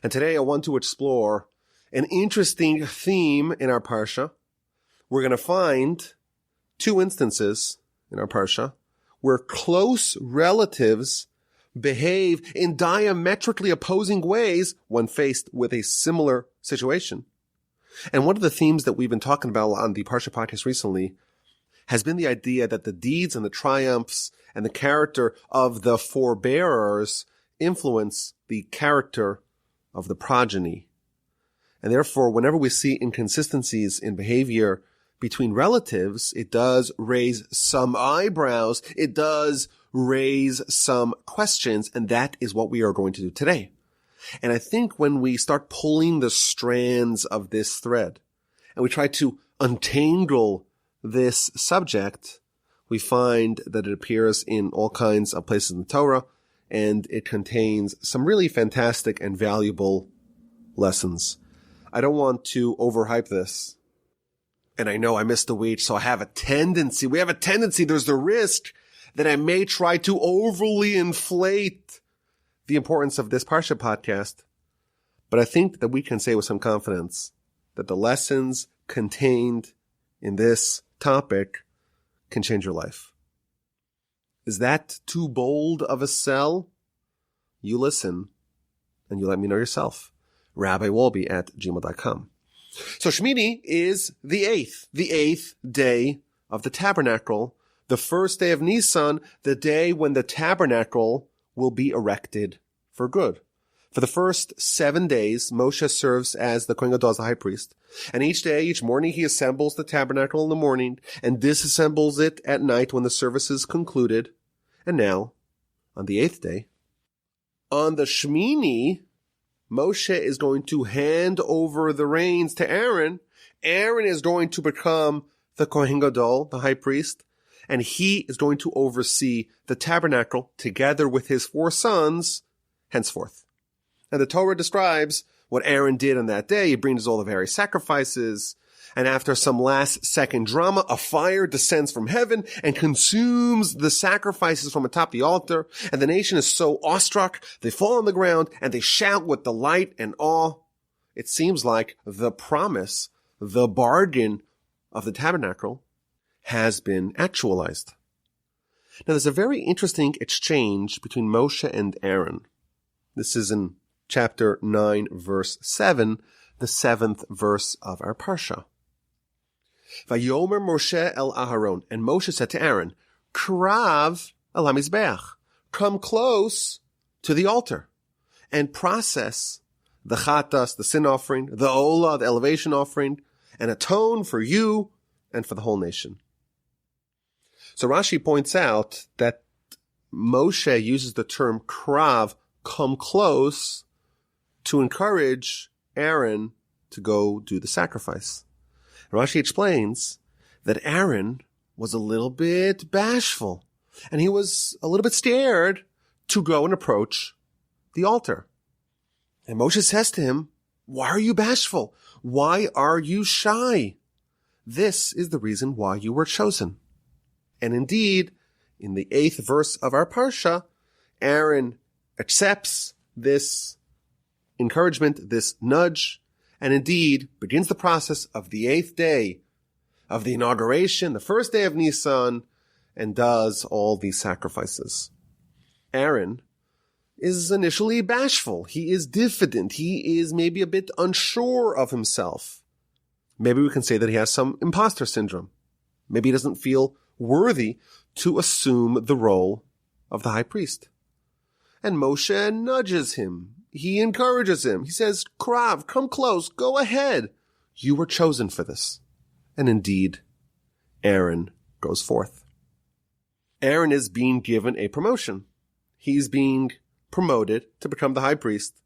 And today I want to explore an interesting theme in our Parsha. We're going to find two instances in our Parsha where close relatives behave in diametrically opposing ways when faced with a similar situation. And one of the themes that we've been talking about on the Parsha Podcast recently has been the idea that the deeds and the triumphs and the character of the forebearers influence the character of the progeny. And therefore, whenever we see inconsistencies in behavior between relatives, it does raise some eyebrows. It does raise some questions. And that is what we are going to do today. And I think when we start pulling the strands of this thread and we try to untangle this subject, we find that it appears in all kinds of places in the Torah, and it contains some really fantastic and valuable lessons. I don't want to overhype this. And I know I missed a week, so we have a tendency, there's the risk that I may try to overly inflate the importance of this Parsha podcast. But I think that we can say with some confidence that the lessons contained in this topic can change your life. Is that too bold of a sell? You listen and you let me know yourself. RabbiWolbe@gmail.com. So Shemini is the eighth day of the Tabernacle, the first day of Nisan, the day when the Tabernacle will be erected for good. For the first 7 days, Moshe serves as the Kohen Gadol, as the high priest. And each morning, he assembles the tabernacle in the morning and disassembles it at night when the service is concluded. And now, on the 8th day, on the Shemini, Moshe is going to hand over the reins to Aaron. Aaron is going to become the Kohen Gadol, the high priest, and he is going to oversee the tabernacle together with his 4 sons henceforth. And the Torah describes what Aaron did on that day. He brings all the various sacrifices. And after some last-second drama, a fire descends from heaven and consumes the sacrifices from atop the altar. And the nation is so awestruck, they fall on the ground and they shout with delight and awe. It seems like the promise, the bargain of the tabernacle has been actualized. Now, there's a very interesting exchange between Moshe and Aaron. This is in chapter 9, verse 7, the 7th verse of our Parsha. Vayomer Moshe el Aharon, and Moshe said to Aaron, Krav el HaMizbeach, come close to the altar and process the chatas, the sin offering, the olah, the elevation offering, and atone for you and for the whole nation. So Rashi points out that Moshe uses the term krav, come close, to encourage Aaron to go do the sacrifice. Rashi explains that Aaron was a little bit bashful and he was a little bit scared to go and approach the altar. And Moshe says to him, why are you bashful? Why are you shy? This is the reason why you were chosen. And indeed, in the 8th verse of our Parsha, Aaron accepts this encouragement, this nudge, and indeed begins the process of the 8th day of the inauguration, the first day of Nisan, and does all these sacrifices. Aaron is initially bashful. He is diffident. He is maybe a bit unsure of himself. Maybe we can say that he has some imposter syndrome. Maybe he doesn't feel worthy to assume the role of the high priest. And Moshe nudges him. He encourages him. He says, Krav, come close, go ahead. You were chosen for this. And indeed, Aaron goes forth. Aaron is being given a promotion. He's being promoted to become the high priest,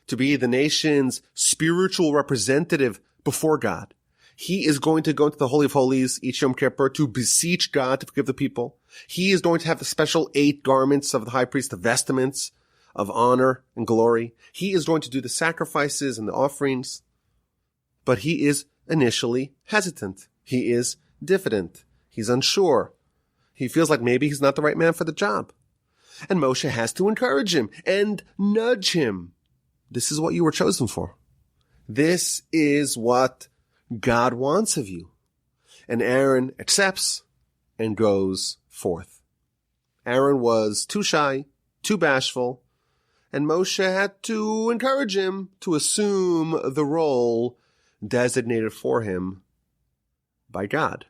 to be the nation's spiritual representative before God. He is going to go into the Holy of Holies each Yom Kippur to beseech God to forgive the people. He is going to have the special 8 garments of the high priest, the vestments of honor and glory. He is going to do the sacrifices and the offerings. But he is initially hesitant. He is diffident. He's unsure. He feels like maybe he's not the right man for the job. And Moshe has to encourage him and nudge him. This is what you were chosen for. This is what God wants of you. And Aaron accepts and goes forth. Aaron was too shy, too bashful, and Moshe had to encourage him to assume the role designated for him by God.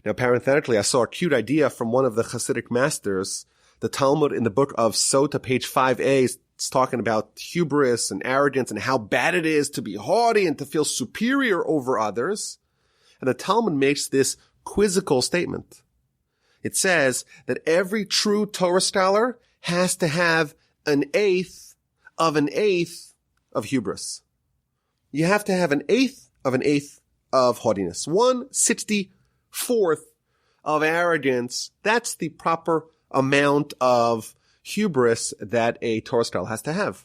Now, parenthetically, I saw a cute idea from one of the Hasidic masters. The Talmud in the book of Sota, page 5a, is talking about hubris and arrogance and how bad it is to be haughty and to feel superior over others. And the Talmud makes this quizzical statement. It says that every true Torah scholar has to have an eighth of hubris. You have to have an eighth of haughtiness. 1/64th of arrogance. That's the proper amount of hubris that a Torah scholar has to have.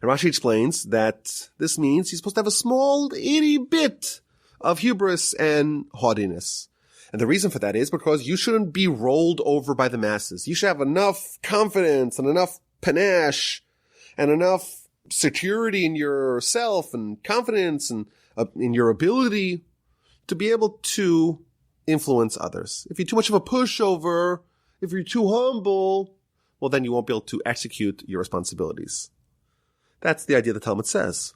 And Rashi explains that this means he's supposed to have a small, itty bit of hubris and haughtiness. And the reason for that is because you shouldn't be rolled over by the masses. You should have enough confidence and enough panache and enough security in yourself and confidence and in your ability to be able to influence others. If you're too much of a pushover, if you're too humble, well, then you won't be able to execute your responsibilities. That's the idea the Talmud says.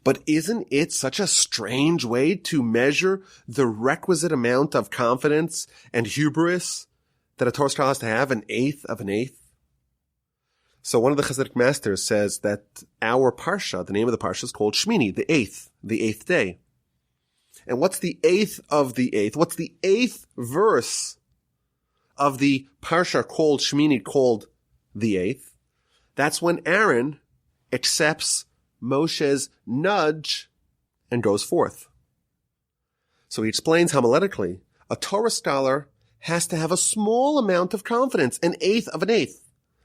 But isn't it such a strange way to measure the requisite amount of confidence and hubris that a Torah scholar has to have, an eighth of an eighth? So one of the Hasidic masters says that our Parsha, the name of the Parsha, is called Shemini, the eighth day. And what's the eighth of the eighth? What's the eighth verse of the Parsha called Shemini, called the eighth? That's when Aaron accepts Moshe's nudge and goes forth. So he explains homiletically, a Torah scholar has to have a small amount of confidence, an eighth of an eighth.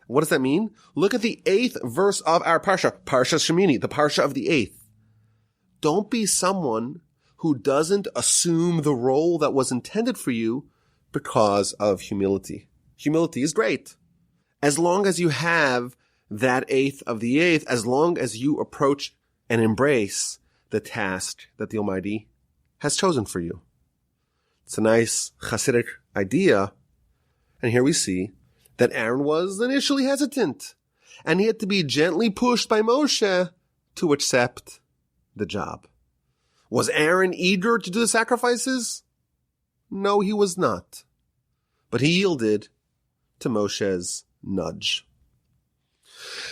What does that mean? Look at the eighth verse of our Parsha, Parsha Shemini, the Parsha of the eighth. Don't be someone who doesn't assume the role that was intended for you because of humility. Humility is great. As long as you have that eighth of the eighth, as long as you approach and embrace the task that the Almighty has chosen for you. It's a nice Hasidic idea. And here we see that Aaron was initially hesitant, and he had to be gently pushed by Moshe to accept the job. Was Aaron eager to do the sacrifices? No, he was not. But he yielded to Moshe's nudge.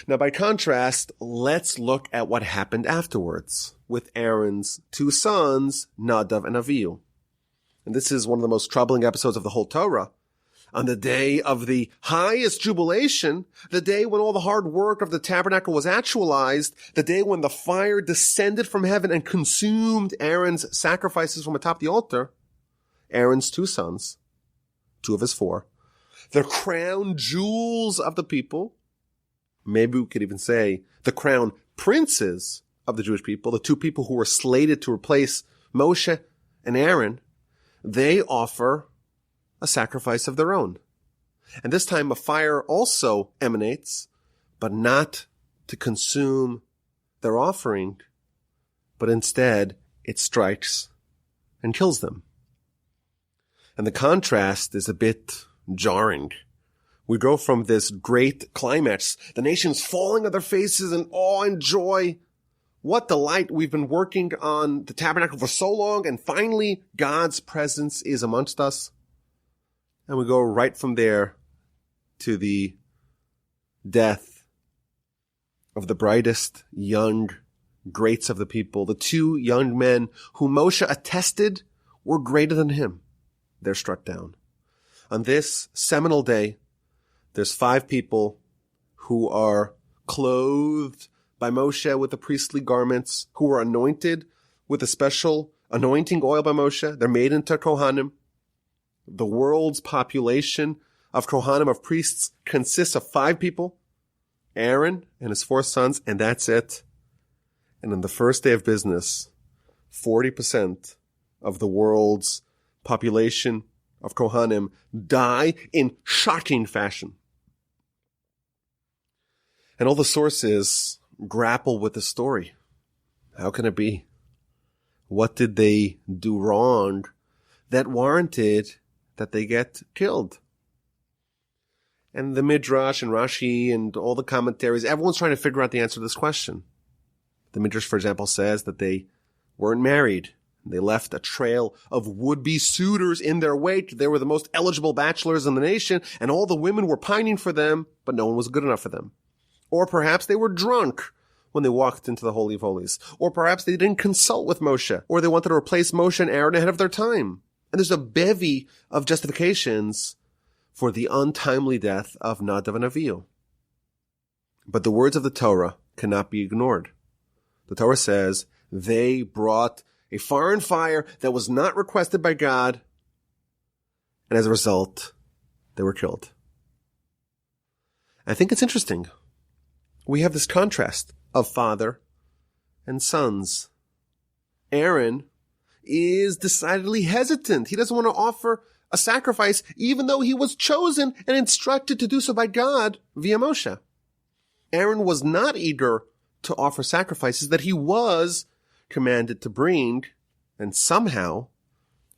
Now, by contrast, let's look at what happened afterwards with Aaron's two sons, Nadav and Avihu. And this is one of the most troubling episodes of the whole Torah. On the day of the highest jubilation, the day when all the hard work of the tabernacle was actualized, the day when the fire descended from heaven and consumed Aaron's sacrifices from atop the altar, Aaron's two sons, two of his four, the crown jewels of the people, maybe we could even say the crown princes of the Jewish people, the two people who were slated to replace Moshe and Aaron, they offer a sacrifice of their own. And this time a fire also emanates, but not to consume their offering, but instead it strikes and kills them. And the contrast is a bit jarring. We go from this great climax, the nations falling on their faces in awe and joy. What delight, we've been working on the tabernacle for so long, and finally God's presence is amongst us. And we go right from there to the death of the brightest young greats of the people, the two young men whom Moshe attested were greater than him. They're struck down. On this seminal day, there's 5 people who are clothed by Moshe with the priestly garments, who are anointed with a special anointing oil by Moshe. They're made into Kohanim. The world's population of Kohanim, of priests, consists of 5 people, Aaron and his 4 sons, and that's it. And on the first day of business, 40% of the world's population of Kohanim die in shocking fashion. And all the sources grapple with the story. How can it be? What did they do wrong that warranted that they get killed? And the Midrash and Rashi and all the commentaries, everyone's trying to figure out the answer to this question. The Midrash, for example, says that they weren't married. They left a trail of would-be suitors in their wake. They were the most eligible bachelors in the nation, and all the women were pining for them, but no one was good enough for them. Or perhaps they were drunk when they walked into the Holy of Holies. Or perhaps they didn't consult with Moshe, or they wanted to replace Moshe and Aaron ahead of their time. And there's a bevy of justifications for the untimely death of Nadav and Avihu. But the words of the Torah cannot be ignored. The Torah says they brought a foreign fire that was not requested by God, and as a result, they were killed. I think it's interesting. We have this contrast of father and sons. Aaron is decidedly hesitant. He doesn't want to offer a sacrifice, even though he was chosen and instructed to do so by God via Moshe. Aaron was not eager to offer sacrifices that he was commanded to bring, and somehow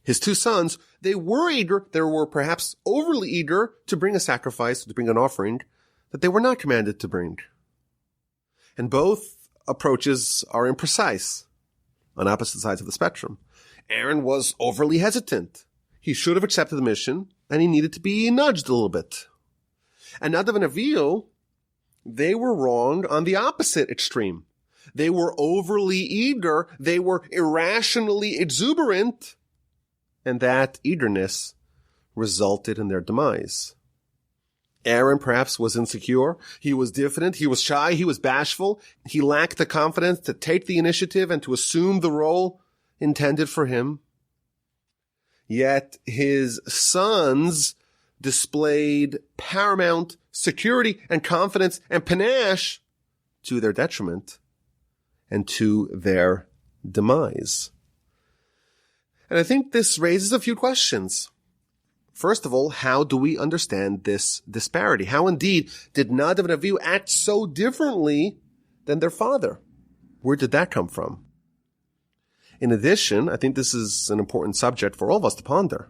his two sons, they were eager, they were perhaps overly eager to bring a sacrifice, to bring an offering that they were not commanded to bring. And both approaches are imprecise, on opposite sides of the spectrum. Aaron was overly hesitant. He should have accepted the mission, and he needed to be nudged a little bit. And Nadav and Avihu, they were wrong on the opposite extreme. They were overly eager. They were irrationally exuberant. And that eagerness resulted in their demise. Aaron perhaps was insecure. He was diffident. He was shy. He was bashful. He lacked the confidence to take the initiative and to assume the role intended for him. Yet his sons displayed paramount security and confidence and panache to their detriment and to their demise. And I think this raises a few questions. First of all, how do we understand this disparity? How indeed did Nadav and Avihu act so differently than their father? Where did that come from? In addition, I think this is an important subject for all of us to ponder.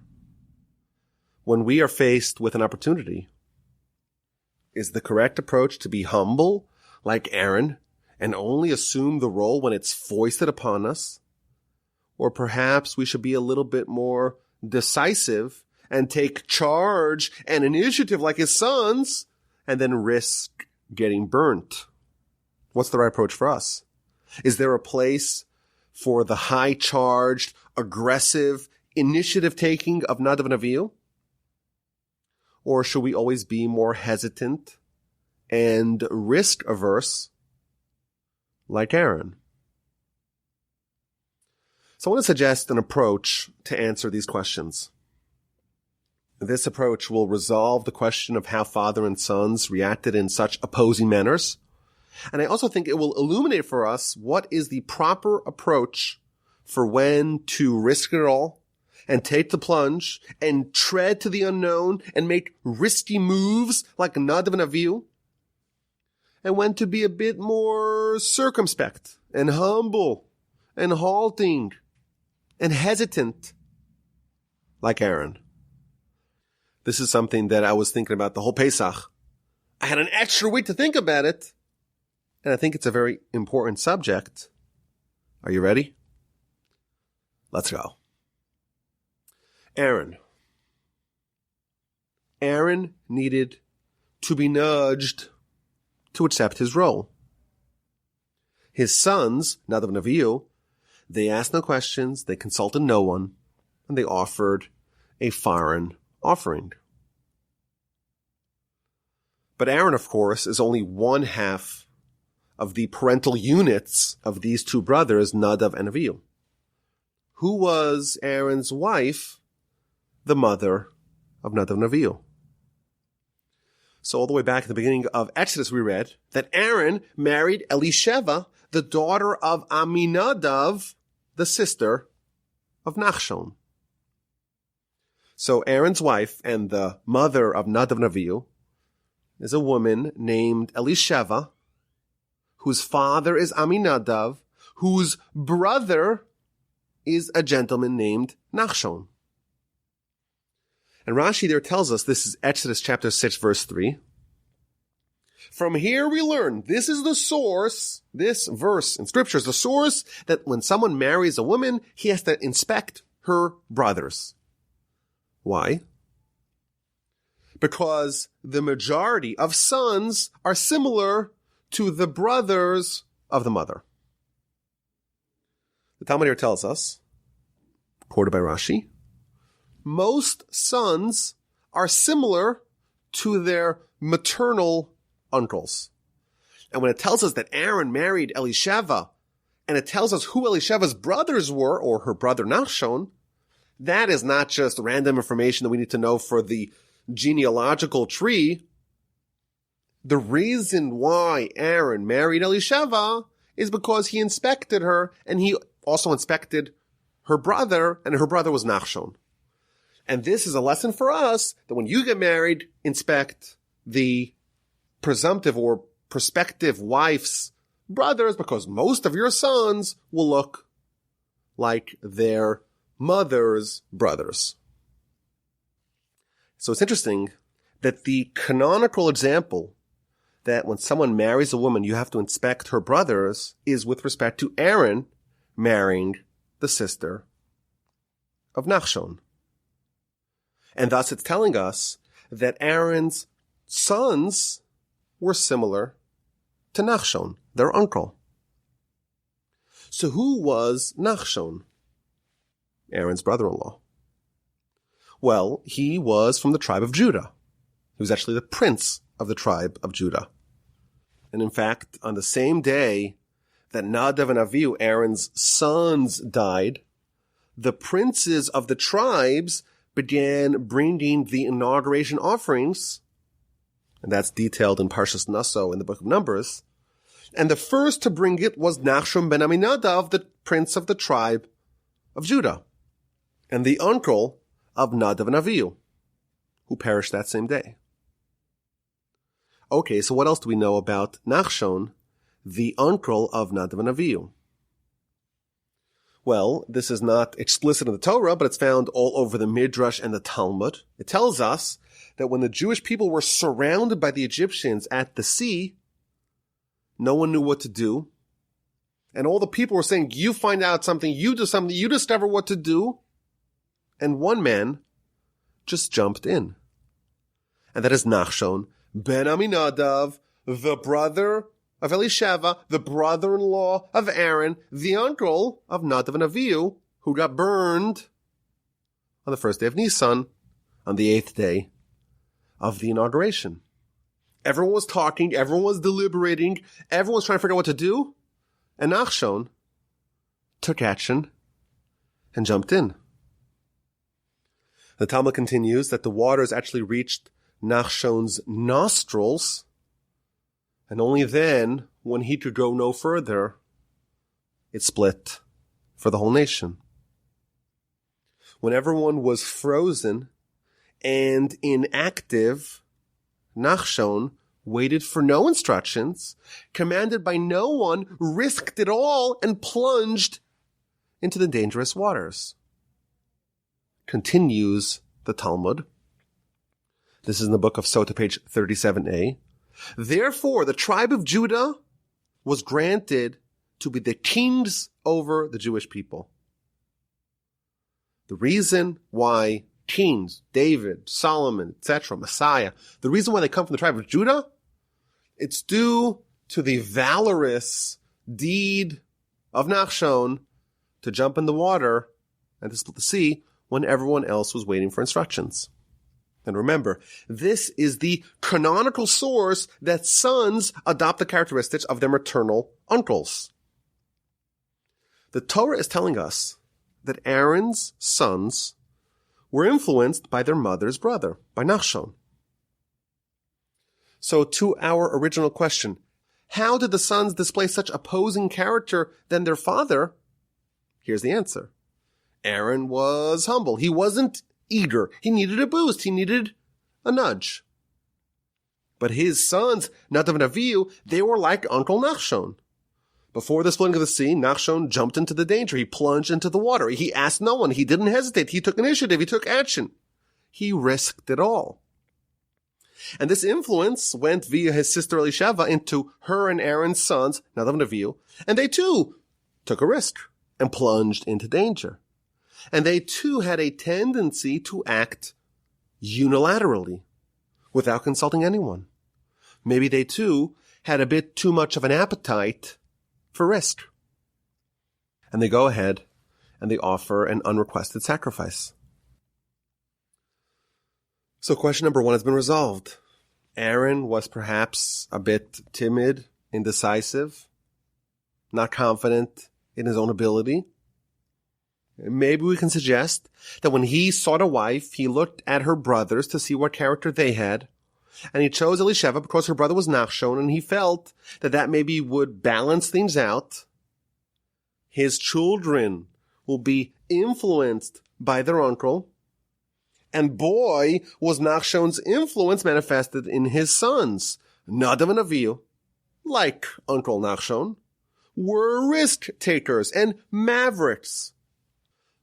When we are faced with an opportunity, is the correct approach to be humble, like Aaron, and only assume the role when it's foisted upon us? Or perhaps we should be a little bit more decisive and take charge and initiative like his sons, and then risk getting burnt? What's the right approach for us? Is there a place for the high-charged, aggressive, initiative-taking of Nadav and Avihu? Or should we always be more hesitant and risk-averse like Aaron? So I want to suggest an approach to answer these questions. This approach will resolve the question of how father and sons reacted in such opposing manners. And I also think it will illuminate for us what is the proper approach for when to risk it all and take the plunge and tread to the unknown and make risky moves like Nadav and Avihu, and when to be a bit more circumspect and humble and halting and hesitant like Aaron. This is something that I was thinking about the whole Pesach. I had an extra week to think about it, and I think it's a very important subject. Are you ready? Let's go. Aaron. Aaron needed to be nudged to accept his role. His sons, Nadav and Avihu, they asked no questions, they consulted no one, and they offered a foreign offering. But Aaron, of course, is only one half of the parental units of these two brothers, Nadav and Avihu. Who was Aaron's wife, the mother of Nadav and Avihu? So all the way back at the beginning of Exodus, we read that Aaron married Elisheva, the daughter of Aminadav, the sister of Nachshon. So Aaron's wife and the mother of Nadav and Avihu is a woman named Elisheva, whose father is Aminadav, whose brother is a gentleman named Nachshon. And Rashi there tells us, this is Exodus chapter 6, verse 3. From here we learn, this is the source, this verse in scripture is the source that when someone marries a woman, he has to inspect her brothers. Why? Because the majority of sons are similar to the brothers of the mother. The Talmud here tells us, quoted by Rashi, most sons are similar to their maternal uncles. And when it tells us that Aaron married Elisheva, and it tells us who Elisheva's brothers were, or her brother Nachshon, that is not just random information that we need to know for the genealogical tree. The reason why Aaron married Elisheva is because he inspected her, and he also inspected her brother, and her brother was Nachshon. And this is a lesson for us that when you get married, inspect the presumptive or prospective wife's brothers, because most of your sons will look like their mother's brothers. So it's interesting that the canonical example that when someone marries a woman, you have to inspect her brothers is with respect to Aaron marrying the sister of Nachshon. And thus it's telling us that Aaron's sons were similar to Nachshon, their uncle. So who was Nachshon, Aaron's brother-in-law? Well, he was from the tribe of Judah. He was actually the prince of the tribe of Judah. And in fact, on the same day that Nadav and Avihu, Aaron's sons, died, the princes of the tribes began bringing the inauguration offerings, and that's detailed in Parsha Naso in the book of Numbers. And the first to bring it was Nachshon ben Aminadav, the prince of the tribe of Judah, and the uncle of Nadav and Avihu, who perished that same day. Okay, so what else do we know about Nachshon, the uncle of Nadav and Avihu? Well, this is not explicit in the Torah, but it's found all over the Midrash and the Talmud. It tells us that when the Jewish people were surrounded by the Egyptians at the sea, no one knew what to do. And all the people were saying, you find out something, you do something, you discover what to do. And one man just jumped in. And that is Nachshon ben Aminadav, the brother of Elisheva, the brother-in-law of Aaron, the uncle of Nadav and Avihu, who got burned on the first day of Nisan, on the 8th day of the inauguration. Everyone was talking, everyone was deliberating, everyone was trying to figure out what to do, and Nachshon took action and jumped in. The Talmud continues that the waters actually reached Nachshon's nostrils, and only then, when he could go no further, it split for the whole nation. When everyone was frozen and inactive, Nachshon waited for no instructions, commanded by no one, risked it all, and plunged into the dangerous waters. Continues the Talmud. This is in the book of Sota, page 37a. Therefore, the tribe of Judah was granted to be the kings over the Jewish people. The reason why kings, David, Solomon, etc., Messiah, the reason why they come from the tribe of Judah, it's due to the valorous deed of Nachshon to jump in the water and to split the sea when everyone else was waiting for instructions. And remember, this is the canonical source that sons adopt the characteristics of their maternal uncles. The Torah is telling us that Aaron's sons were influenced by their mother's brother, by Nachshon. So to our original question, how did the sons display such opposing character than their father? Here's the answer. Aaron was humble. He wasn't eager. He needed a boost. He needed a nudge. But his sons, Nadav and Avihu, they were like Uncle Nachshon. Before the splitting of the sea, Nachshon jumped into the danger. He plunged into the water. He asked no one. He didn't hesitate. He took initiative. He took action. He risked it all. And this influence went via his sister Elisheva into her and Aaron's sons, Nadav and Avihu, and they too took a risk and plunged into danger. And they too had a tendency to act unilaterally, without consulting anyone. Maybe they too had a bit too much of an appetite for risk. And they go ahead and they offer an unrequested sacrifice. So question number 1 has been resolved. Aaron was perhaps a bit timid, indecisive, not confident in his own ability. Maybe we can suggest that when he sought a wife, he looked at her brothers to see what character they had, and he chose Elisheva because her brother was Nachshon, and he felt that that maybe would balance things out. His children will be influenced by their uncle, and boy, was Nachshon's influence manifested in his sons. Nadav and Avihu, like Uncle Nachshon, were risk takers and mavericks.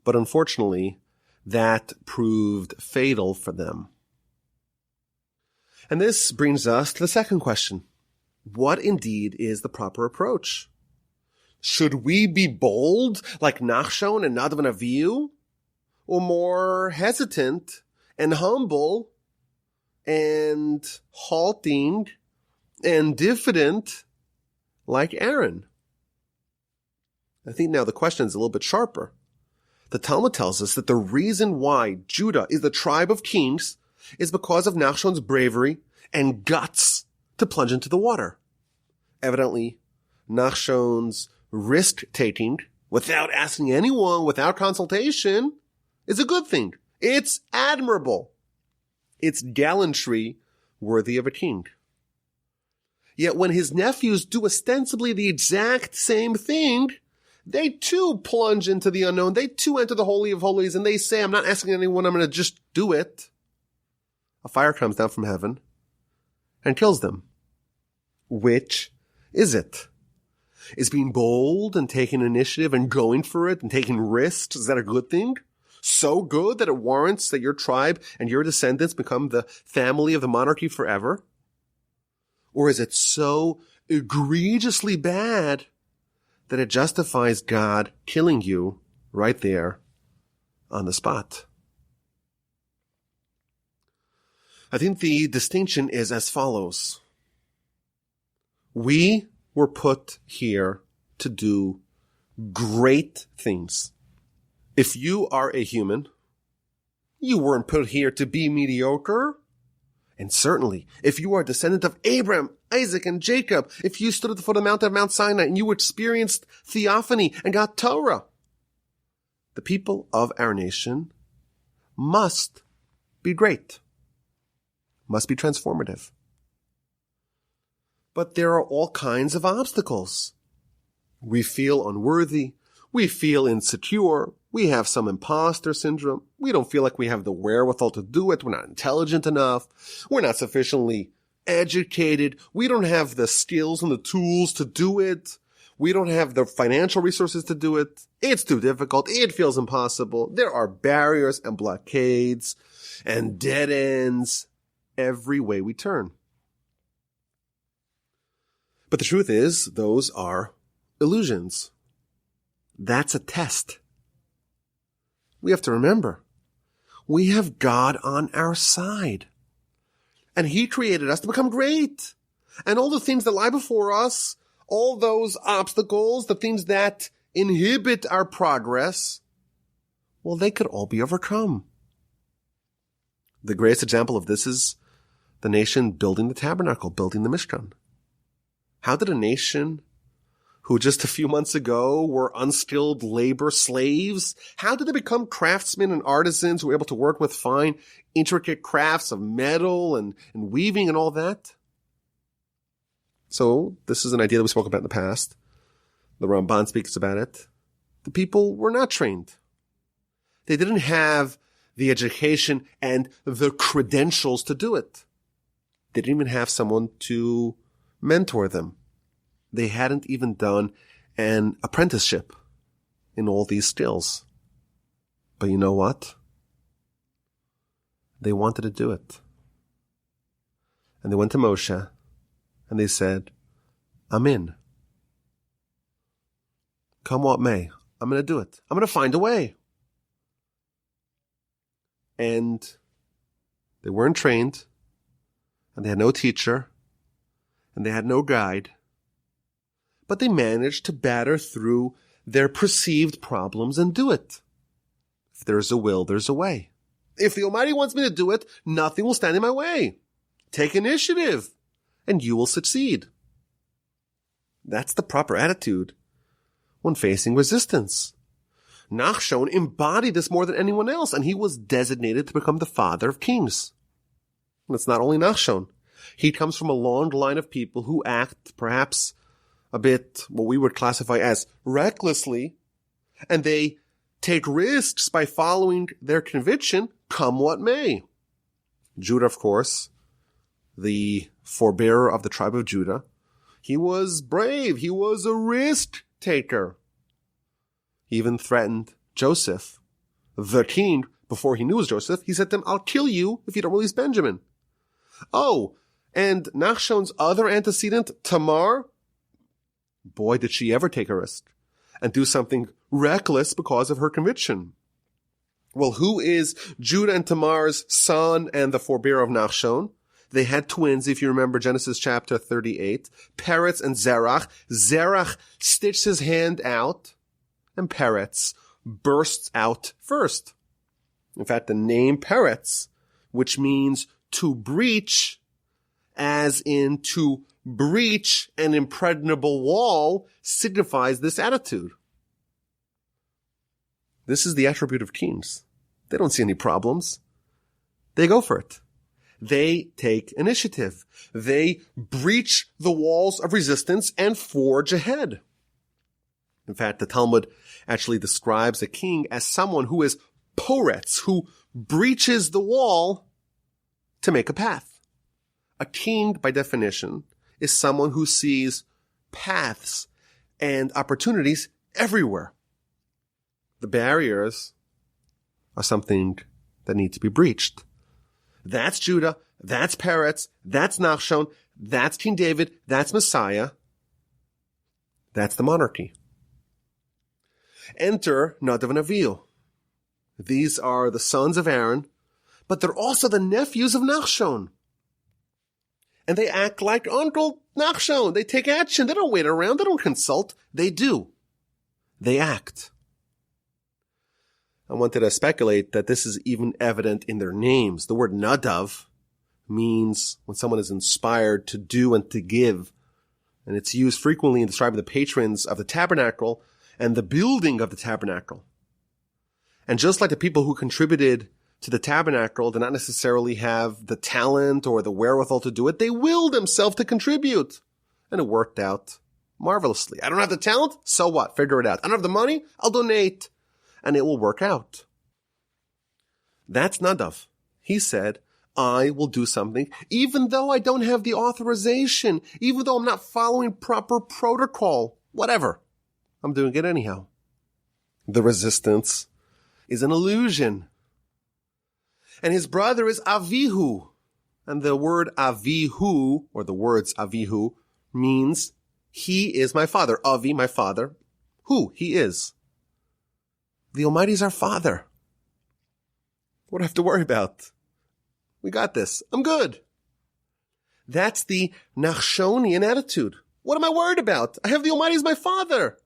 But unfortunately, that proved fatal for them. And this brings us to the second question. What indeed is the proper approach? Should we be bold like Nachshon and Nadav and Avihu? Or more hesitant and humble and halting and diffident like Aaron? I think now the question is a little bit sharper. The Talmud tells us that the reason why Judah is the tribe of kings is because of Nachshon's bravery and guts to plunge into the water. Evidently, Nachshon's risk-taking, without asking anyone, without consultation, is a good thing. It's admirable. It's gallantry worthy of a king. Yet when his nephews do ostensibly the exact same thing, they too plunge into the unknown. They too enter the Holy of Holies, and they say, I'm not asking anyone, I'm going to just do it. A fire comes down from heaven and kills them. Which is it? Is being bold and taking initiative and going for it and taking risks, is that a good thing? So good that it warrants that your tribe and your descendants become the family of the monarchy forever? Or is it so egregiously bad that it justifies God killing you right there on the spot? I think the distinction is as follows. We were put here to do great things. If you are a human, you weren't put here to be mediocre. And certainly, if you are a descendant of Abraham, Isaac, and Jacob, if you stood at the foot of the mountain of Mount Sinai and you experienced theophany and got Torah, the people of our nation must be great, must be transformative. But there are all kinds of obstacles. We feel unworthy. We feel insecure. We have some imposter syndrome. We don't feel like we have the wherewithal to do it. We're not intelligent enough. We're not sufficiently educated. We don't have the skills and the tools to do it. We don't have the financial resources to do it. It's too difficult. It feels impossible. There are barriers and blockades and dead ends every way we turn. But the truth is, those are illusions. That's a test. We have to remember, we have God on our side. And He created us to become great. And all the things that lie before us, all those obstacles, the things that inhibit our progress, well, they could all be overcome. The greatest example of this is the nation building the Tabernacle, building the Mishkan. How did a nation who just a few months ago were unskilled labor slaves, how did they become craftsmen and artisans who were able to work with fine, intricate crafts of metal and weaving and all that? So this is an idea that we spoke about in the past. The Ramban speaks about it. The people were not trained. They didn't have the education and the credentials to do it. They didn't even have someone to mentor them. They hadn't even done an apprenticeship in all these skills. But you know what? They wanted to do it. And they went to Moshe and they said, I'm in. Come what may. I'm going to do it. I'm going to find a way. And they weren't trained, and they had no teacher, and they had no guide. But they managed to batter through their perceived problems and do it. If there's a will, there's a way. If the Almighty wants me to do it, nothing will stand in my way. Take initiative, and you will succeed. That's the proper attitude when facing resistance. Nachshon embodied this more than anyone else, and he was designated to become the father of kings. And it's not only Nachshon. He comes from a long line of people who act perhaps a bit what we would classify as recklessly, and they take risks by following their conviction, come what may. Judah, of course, the forebearer of the tribe of Judah, he was brave. He was a risk taker. He even threatened Joseph, the king, before he knew it was Joseph. He said to him, I'll kill you if you don't release Benjamin. Oh, and Nachshon's other antecedent, Tamar, boy, did she ever take a risk and do something reckless because of her conviction. Well, who is Judah and Tamar's son and the forebearer of Nachshon? They had twins, if you remember Genesis chapter 38, Peretz and Zerach. Zerach stitched his hand out, and Peretz bursts out first. In fact, the name Peretz, which means to breach, as in to breach an impregnable wall, signifies this attitude. This is the attribute of kings. They don't see any problems. They go for it. They take initiative. They breach the walls of resistance and forge ahead. In fact, the Talmud actually describes a king as someone who is poretz, who breaches the wall to make a path. A king, by definition, is someone who sees paths and opportunities everywhere. The barriers are something that need to be breached. That's Judah, that's Peretz, that's Nachshon, that's King David, that's Messiah, that's the monarchy. Enter Nadav and Avihu. These are the sons of Aaron, but they're also the nephews of Nachshon. And they act like Uncle Nachshon. They take action. They don't wait around. They don't consult. They do. They act. I wanted to speculate that this is even evident in their names. The word Nadav means when someone is inspired to do and to give. And it's used frequently in describing the patrons of the tabernacle and the building of the tabernacle. And just like the people who contributed to the tabernacle did not necessarily have the talent or the wherewithal to do it, they willed themselves to contribute. And it worked out marvelously. I don't have the talent? So what? Figure it out. I don't have the money? I'll donate. And it will work out. That's Nadav. He said, I will do something, even though I don't have the authorization, even though I'm not following proper protocol, whatever. I'm doing it anyhow. The resistance is an illusion. And his brother is Avihu. And the word Avihu, or the words Avihu, means he is my father. Avi, my father. Who? He is. The Almighty is our Father. What do I have to worry about? We got this. I'm good. That's the Nachshonian attitude. What am I worried about? I have the Almighty as my Father.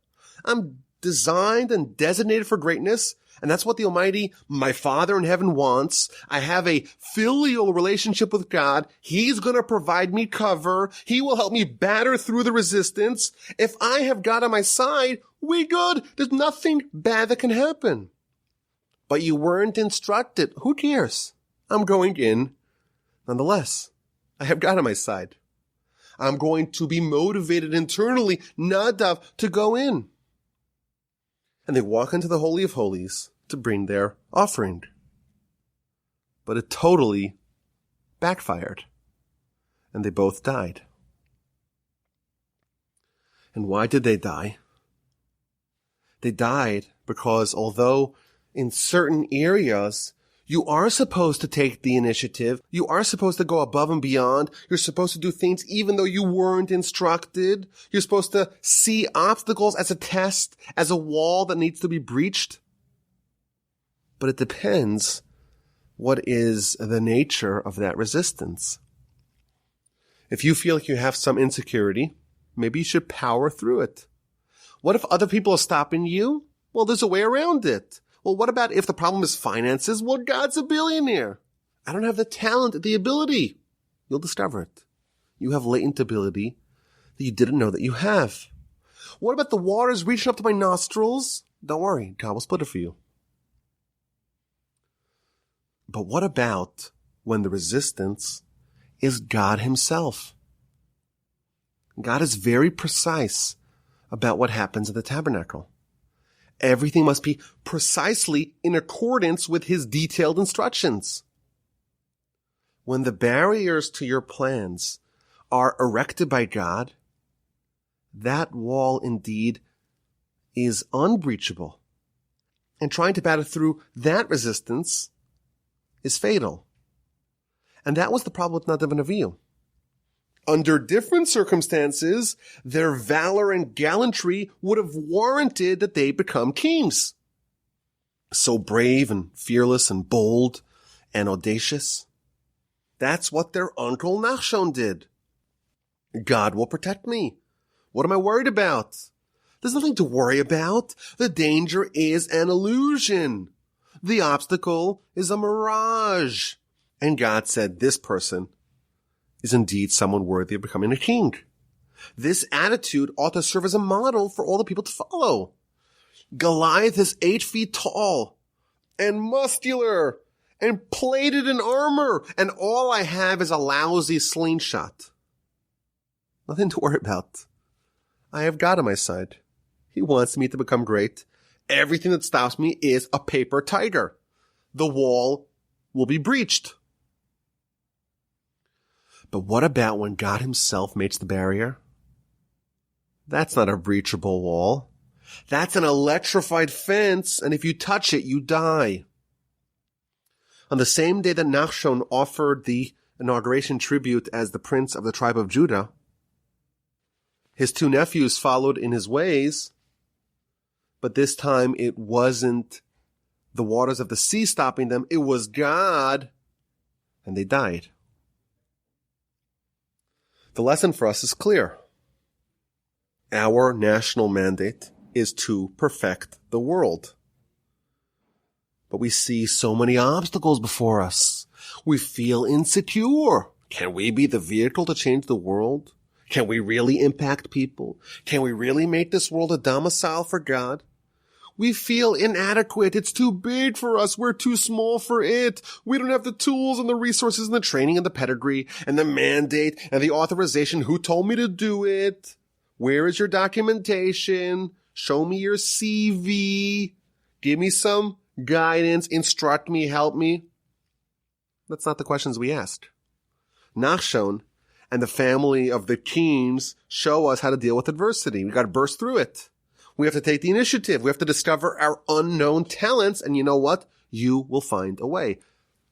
I'm designed and designated for greatness, and that's what the Almighty, my Father in heaven, wants. I have a filial relationship with God. He's going to provide me cover. He will help me batter through the resistance. If I have God on my side, we good. There's nothing bad that can happen. But you weren't instructed. Who cares? I'm going in nonetheless. I have God on my side. I'm going to be motivated internally, Nadav, to go in. And they walk into the Holy of Holies to bring their offering. But it totally backfired. and they both died. And why did they die? They died because although in certain areas you are supposed to take the initiative, you are supposed to go above and beyond, you're supposed to do things even though you weren't instructed, you're supposed to see obstacles as a test, as a wall that needs to be breached. But it depends what is the nature of that resistance. If you feel like you have some insecurity, maybe you should power through it. What if other people are stopping you? Well, there's a way around it. Well, what about if the problem is finances? Well, God's a billionaire. I don't have the talent, the ability. You'll discover it. You have latent ability that you didn't know that you have. What about the waters reaching up to my nostrils? Don't worry, God will split it for you. But what about when the resistance is God himself? God is very precise about what happens at the tabernacle. Everything must be precisely in accordance with his detailed instructions. When the barriers to your plans are erected by God, that wall indeed is unbreachable. And trying to battle through that resistance is fatal. And that was the problem with Nadav and Avihu. Under different circumstances, their valor and gallantry would have warranted that they become kings. So brave and fearless and bold and audacious. That's what their uncle Nachshon did. God will protect me. What am I worried about? There's nothing to worry about. The danger is an illusion. The obstacle is a mirage. And God said, this person is indeed someone worthy of becoming a king. This attitude ought to serve as a model for all the people to follow. Goliath is 8 feet tall and muscular and plated in armor, and all I have is a lousy slingshot. Nothing to worry about. I have God on my side. He wants me to become great. Everything that stops me is a paper tiger. The wall will be breached. But what about when God himself makes the barrier? That's not a breachable wall. That's an electrified fence, and if you touch it, you die. On the same day that Nachshon offered the inauguration tribute as the prince of the tribe of Judah, his 2 nephews followed in his ways, but this time it wasn't the waters of the sea stopping them, it was God, and they died. The lesson for us is clear. Our national mandate is to perfect the world. But we see so many obstacles before us. We feel insecure. Can we be the vehicle to change the world? Can we really impact people? Can we really make this world a domicile for God? We feel inadequate. It's too big for us. We're too small for it. We don't have the tools and the resources and the training and the pedigree and the mandate and the authorization. Who told me to do it? Where is your documentation? Show me your CV. Give me some guidance. Instruct me. Help me. That's not the questions we asked. Nachshon and the family of the kings show us how to deal with adversity. We got to burst through it. We have to take the initiative. We have to discover our unknown talents. And you know what? You will find a way.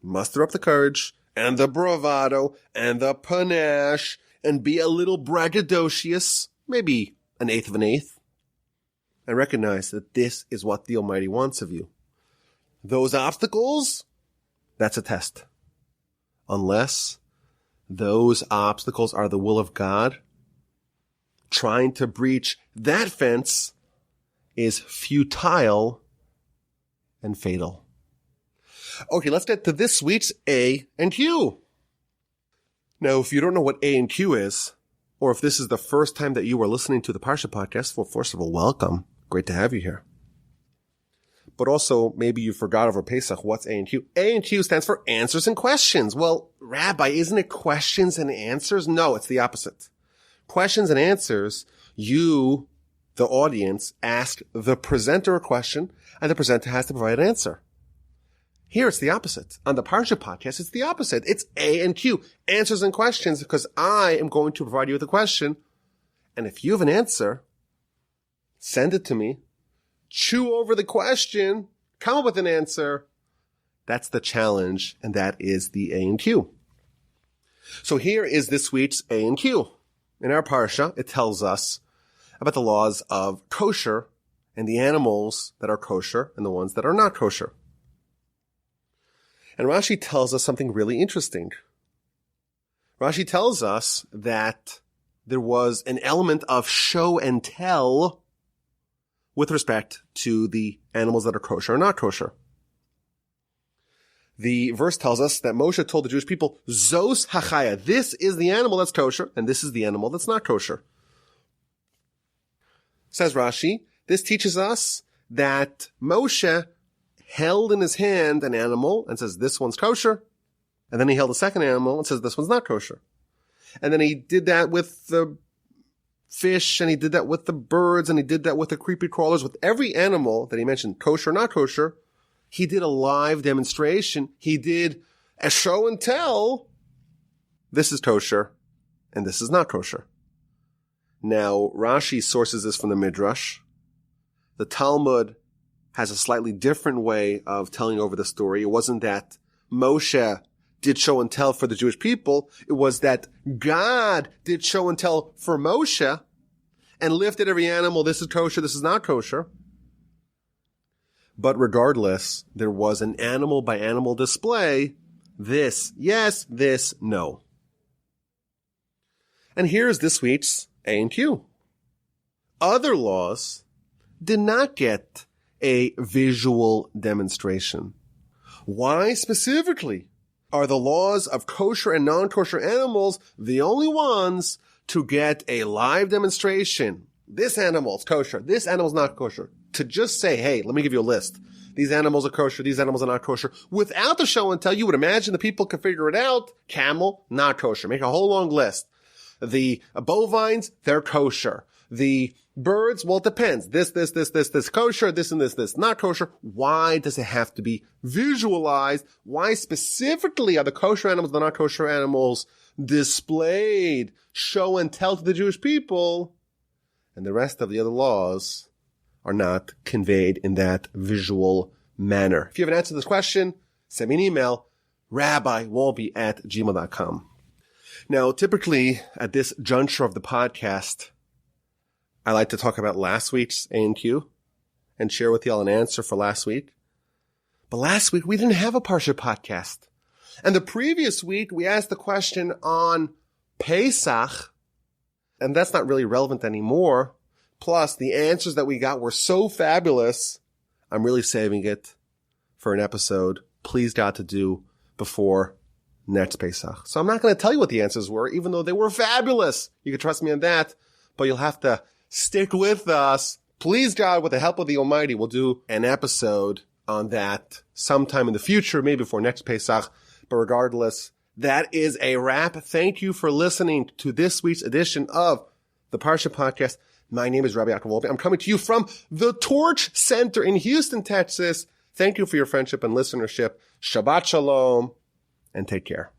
Muster up the courage and the bravado and the panache and be a little braggadocious, maybe 1/8 of an eighth, and recognize that this is what the Almighty wants of you. Those obstacles, that's a test. Unless those obstacles are the will of God, trying to breach that fence is futile and fatal. Okay, let's get to this week's A and Q. Now, if you don't know what A and Q is, or if this is the first time that you are listening to the Parsha Podcast, well, first of all, welcome. Great to have you here. But also, maybe you forgot over Pesach, what's A and Q? A and Q stands for answers and questions. Well, Rabbi, isn't it questions and answers? No, it's the opposite. Questions and answers, you, the audience, ask the presenter a question, and the presenter has to provide an answer. Here it's the opposite. On the Parsha Podcast, it's the opposite. It's A and Q, answers and questions, because I am going to provide you with a question. And if you have an answer, send it to me, chew over the question, come up with an answer. That's the challenge, and that is the A and Q. So here is this week's A and Q. In our Parsha, it tells us about the laws of kosher and the animals that are kosher and the ones that are not kosher. And Rashi tells us something really interesting. Rashi tells us that there was an element of show and tell with respect to the animals that are kosher or not kosher. The verse tells us that Moshe told the Jewish people, Zos hachaya, this is the animal that's kosher, and this is the animal that's not kosher. Says Rashi, this teaches us that Moshe held in his hand an animal and says, this one's kosher. And then he held a second animal and says, this one's not kosher. And then he did that with the fish, and he did that with the birds, and he did that with the creepy crawlers. With every animal that he mentioned, kosher, not kosher, he did a live demonstration. He did a show and tell. This is kosher, and this is not kosher. Now, Rashi sources this from the Midrash. The Talmud has a slightly different way of telling over the story. It wasn't that Moshe did show and tell for the Jewish people. It was that God did show and tell for Moshe and lifted every animal. This is kosher, this is not kosher. But regardless, there was an animal by animal display. This, yes, this, no. And here's this week's A and Q. Other laws did not get a visual demonstration. Why specifically are the laws of kosher and non-kosher animals the only ones to get a live demonstration? This animal's kosher, this animal's not kosher. To just say, hey, let me give you a list. These animals are kosher, these animals are not kosher. Without the show and tell, you would imagine the people could figure it out. Camel, not kosher. Make a whole long list. The bovines, they're kosher. The birds, well, it depends. This kosher, this and this not kosher. Why does it have to be visualized? Why specifically are the kosher animals, the not kosher animals displayed, show and tell to the Jewish people, and the rest of the other laws are not conveyed in that visual manner? If you have an answer to this question, send me an email, rabbiwolbe@gmail.com. Now, typically at this juncture of the podcast, I like to talk about last week's A and Q and share with y'all an answer for last week. But last week we didn't have a Parsha podcast. And the previous week we asked the question on Pesach, and that's not really relevant anymore. Plus, the answers that we got were so fabulous, I'm really saving it for an episode, please God, to do before next Pesach. So I'm not going to tell you what the answers were, even though they were fabulous. You can trust me on that, but you'll have to stick with us. Please God, with the help of the Almighty, we'll do an episode on that sometime in the future, maybe before next Pesach. But regardless, that is a wrap. Thank you for listening to this week's edition of the Parsha Podcast. My name is Rabbi Yaakov Wolbe. I'm coming to you from the Torch Center in Houston, Texas. Thank you for your friendship and listenership. Shabbat Shalom, and take care.